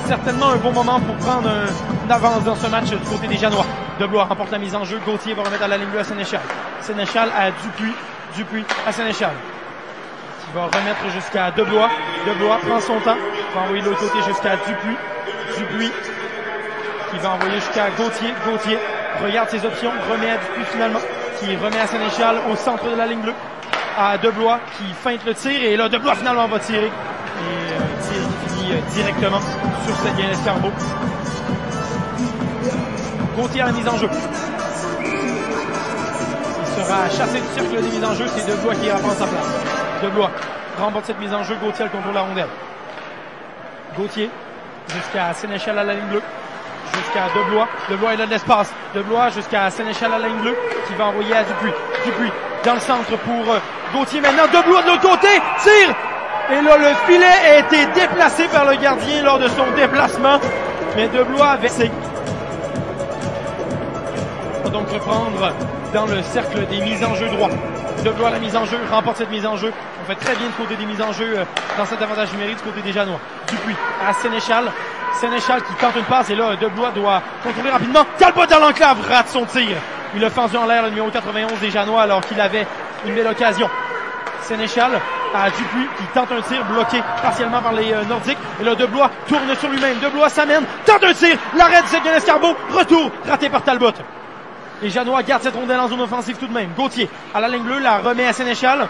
certainement un bon moment pour prendre une avance dans ce match du côté des Janois. Deblois remporte la mise en jeu. Gauthier va remettre à la ligne bleue à Sénéchal. Sénéchal à Dupuis. Dupuis à Sénéchal. Qui va remettre jusqu'à Deblois. Deblois prend son temps. Va envoyer de l'autre côté jusqu'à Dupuis. Dupuis qui va envoyer jusqu'à Gauthier. Gauthier regarde ses options. Remet à Dupuis finalement. Qui remet à Sénéchal au centre de la ligne bleue. À Deblois qui feinte le tir. Et là, Deblois finalement va tirer. Et tir qui finit directement sur cette gaine Escarbeau. Gauthier à la mise en jeu. Il sera chassé du cercle des mises en jeu. C'est Deblois qui reprend sa place. Deblois remporte cette mise en jeu. Gauthier le contrôle de la rondelle. Gauthier jusqu'à Sénéchal à la ligne bleue. Jusqu'à Deblois. Deblois il a de l'espace. Deblois jusqu'à Sénéchal à la ligne bleue. Qui va envoyer à Dupuis. Dupuis dans le centre pour Gauthier. Maintenant Deblois de l'autre côté. Tire! Et là le filet a été déplacé par le gardien lors de son déplacement. Mais Deblois avait... va donc reprendre dans le cercle des mises en jeu droit. Deblois la mise en jeu, remporte cette mise en jeu. On fait très bien du côté des mises en jeu dans cet avantage numérique du côté des Janois. Dupuis à Sénéchal. Sénéchal qui tente une passe et là Deblois doit contrôler rapidement. Talbot dans l'enclave, rate son tir. Il a fendu en l'air le numéro 91 des Janois alors qu'il avait une belle occasion. Sénéchal à Dupuis qui tente un tir bloqué partiellement par les Nordiques. Et là Deblois tourne sur lui-même. Deblois s'amène, tente un tir, l'arrêt de Séguin Escarbeau, retour raté par Talbot. Les Janois gardent cette rondelle en zone offensive tout de même. Gauthier à la ligne bleue, la remet à Sénéchal.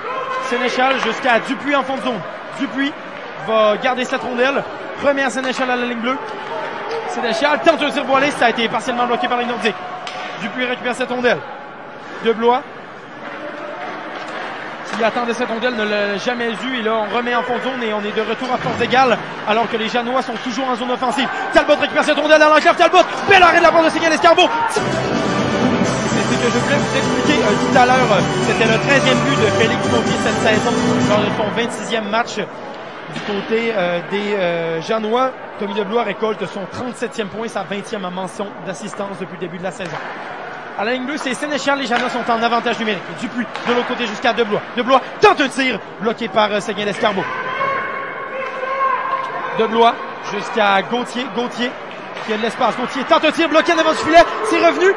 Sénéchal jusqu'à Dupuis en fond de zone. Dupuis va garder cette rondelle, remet à Sénéchal à la ligne bleue. Sénéchal tente un tir voilé, ça a été partiellement bloqué par les Nordiques. Dupuis récupère cette rondelle. Deblois qui attendait cette rondelle ne l'a jamais eu. Et là on remet en fond de zone et on est de retour à force égale alors que les Janois sont toujours en zone offensive. Talbot récupère cette rondelle dans l'enclave. Talbot, bel arrêt de la part de Séguin Escarbeau. C'est ce que je voulais vous expliquer tout à l'heure. C'était le 13e but de Félix Gauthier cette saison lors de son 26e match du côté des Janois. Tommy Deblois récolte son 37e point, sa 20e mention d'assistance depuis le début de la saison. À la ligne bleue, c'est Sénéchal. Les Janois sont en avantage numérique. Dupuis de l'autre côté jusqu'à Deblois. Deblois tente un tir bloqué par Séguin Escarbeau. Deblois jusqu'à Gauthier. Gauthier qui a de l'espace. Gauthier tente un tir bloqué devant du filet. C'est revenu.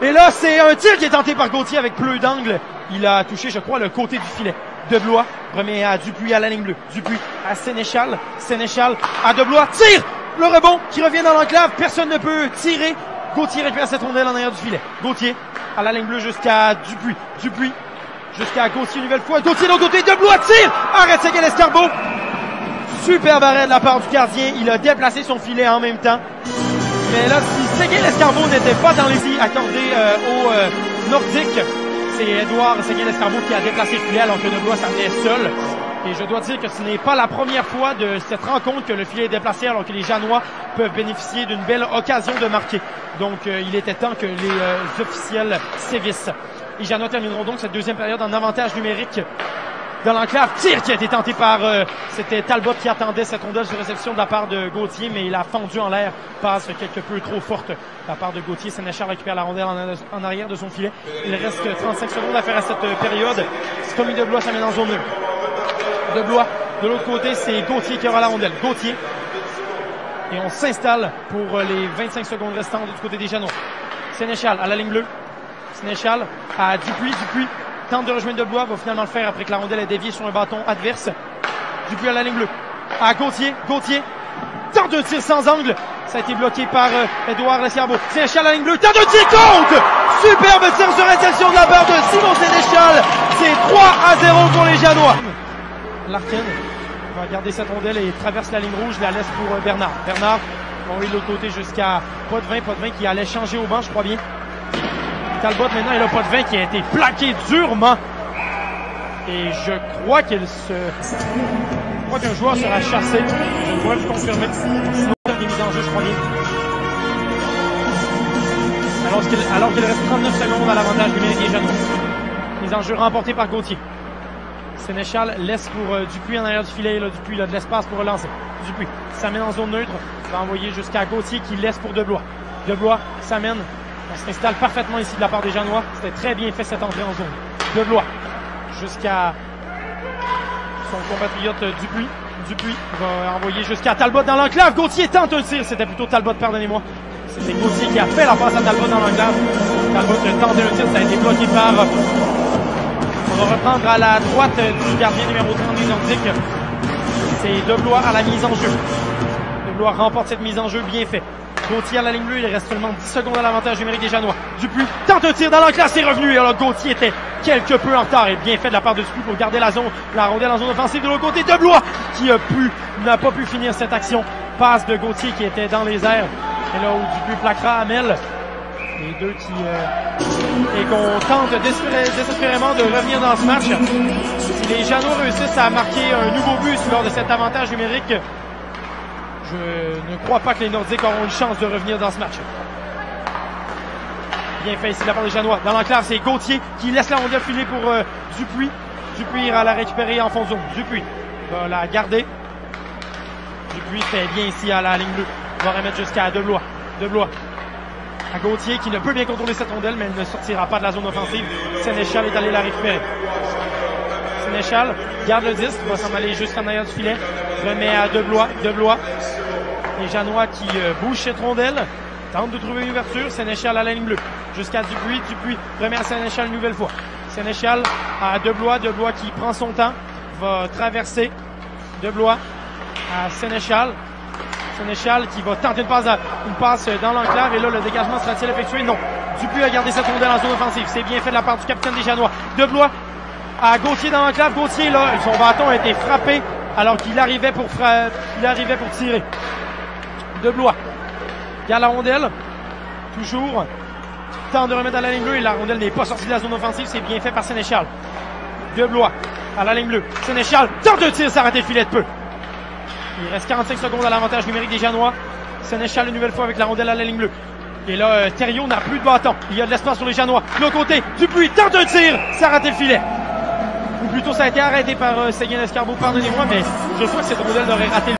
Et là, c'est un tir qui est tenté par Gauthier avec peu d'angle. Il a touché, je crois, le côté du filet. Deblois remet à Dupuis à la ligne bleue. Dupuis à Sénéchal. Sénéchal à Deblois. Tire! Le rebond qui revient dans l'enclave. Personne ne peut tirer. Gauthier récupère cette rondelle en arrière du filet. Gauthier à la ligne bleue jusqu'à Dupuis. Dupuis jusqu'à Gauthier une nouvelle fois. Gauthier de l'autre côté. Deblois tire! Arrête Séguin Escarbeau. Superbe arrêt de la part du gardien. Il a déplacé son filet en même temps. Mais là, si Séguin Escarbeau n'était pas dans les filles accordées aux Nordiques, c'est Édouard Séguin Escarbeau qui a déplacé le filet alors que Deblois s'amenait seul. Et je dois dire que ce n'est pas la première fois de cette rencontre que le filet est déplacé alors que les Janois peuvent bénéficier d'une belle occasion de marquer. Donc il était temps que les officiels sévissent. Les Janois termineront donc cette deuxième période en avantage numérique dans l'enclave. Tir qui a été tenté par c'était Talbot qui attendait cette rondelle sur réception de la part de Gauthier, mais il a fendu en l'air. Passe quelque peu trop forte de la part de Gauthier. Sénéchal récupère la rondelle en arrière de son filet. Il reste 35 secondes à faire à cette période. Tommy Deblois s'amène en zone neutre. Deblois de l'autre côté, c'est Gauthier qui aura la rondelle. Gauthier. Et on s'installe pour les 25 secondes restantes du côté des Janois. Sénéchal à la ligne bleue. Sénéchal à Dupuis. Dupuis tente de rejoindre Deblois, va finalement le faire après que la rondelle est déviée sur un bâton adverse. Dupuis à la ligne bleue. À Gauthier. Gauthier tente un tir sans angle. Ça a été bloqué par Édouard Escarbeau. Sénéchal à la ligne bleue. Tente un tir contre! Superbe tir sur réception de la part de Simon Sénéchal. C'est 3-0 pour les Janois. Larkin va garder cette rondelle et traverse la ligne rouge. La laisse pour Bernard. Bernard va envoyer de l'autre côté jusqu'à Potvin. Potvin qui allait changer au banc, je crois bien. Talbot maintenant, il a Potvin qui a été plaqué durement. Et je crois qu'un joueur sera chassé. Je pourrais vous confirmer. Sinon, il y a des mises en jeu, je crois bien. Alors qu'il reste 39 secondes à l'avantage numérique des Janois. Mise en jeu remportée par Gauthier. Sénéchal laisse pour Dupuis en arrière du filet. Là, Dupuis il a de l'espace pour relancer. Dupuis s'amène en zone neutre. Va envoyer jusqu'à Gauthier qui laisse pour Deblois. Deblois s'amène. On s'installe parfaitement ici de la part des Janois. C'était très bien fait cette entrée en zone. Deblois jusqu'à son compatriote Dupuis. Dupuis va envoyer jusqu'à Talbot dans l'enclave. Gauthier tente un tir. C'était plutôt Talbot, pardonnez-moi. C'était Gauthier qui a fait la passe à Talbot dans l'enclave. Talbot tente un tir. Ça a été bloqué par... On va reprendre à la droite du gardien numéro 30 des Nordiques. C'est Deblois à la mise en jeu. Deblois remporte cette mise en jeu. Bien fait. Gauthier à la ligne bleue, il reste seulement 10 secondes à l'avantage numérique des Janois. Dupuis tente un tir dans l'enclave, c'est revenu. Et alors Gauthier était quelque peu en retard et bien fait de la part de Dupuis pour garder la rondelle en zone offensive. De l'autre côté, Deblois qui n'a pas pu finir cette action. Passe de Gauthier qui était dans les airs. Et là où Dupuis plaquera Hamel. Les deux et qu'on tente désespérément de revenir dans ce match. Si les Janois réussissent à marquer un nouveau but lors de cet avantage numérique, je ne crois pas que les Nordiques auront une chance de revenir dans ce match. Bien fait ici de la part des Janois. Dans l'enclave, c'est Gauthier qui laisse la rondelle filer pour Dupuis. Dupuis ira la récupérer en fond de zone. Dupuis va la garder. Dupuis fait bien ici à la ligne bleue. Va remettre jusqu'à Deblois. Deblois à Gauthier qui ne peut bien contrôler cette rondelle, mais elle ne sortira pas de la zone offensive. Sénéchal est allé la récupérer. Sénéchal garde le disque, va s'en aller jusqu'en arrière du filet. Remet à Deblois. Deblois. Les Janois qui bougent cette rondelle. Tentent de trouver une ouverture. Sénéchal à la ligne bleue. Jusqu'à Dupuis. Dupuis remet à Sénéchal une nouvelle fois. Sénéchal à Deblois. Deblois qui prend son temps. Va traverser. Deblois à Sénéchal. Sénéchal qui va tenter une passe dans l'enclave. Et là, le dégagement sera-t-il effectué? Non. Dupuis a gardé cette rondelle en zone offensive. C'est bien fait de la part du capitaine des Janois. Deblois à Gauthier dans l'enclave. Gauthier, là, son bâton a été frappé alors qu'il arrivait pour tirer. Deblois garde la rondelle. Toujours. Tente de remettre à la ligne bleue et la rondelle n'est pas sortie de la zone offensive. C'est bien fait par Sénéchal. Deblois à la ligne bleue. Sénéchal tente de tir, ça a raté le filet de peu. Il reste 45 secondes à l'avantage numérique des Janois. Sénéchal une nouvelle fois avec la rondelle à la ligne bleue. Et là, Thériault n'a plus de bâton. Il y a de l'espace sur les Janois. De l'autre côté, Dupuis tente un tir, ça a raté le filet. Ou plutôt, ça a été arrêté par Séguin Escarbeau, pardonnez-moi, mais je crois que cette rondelle aurait raté le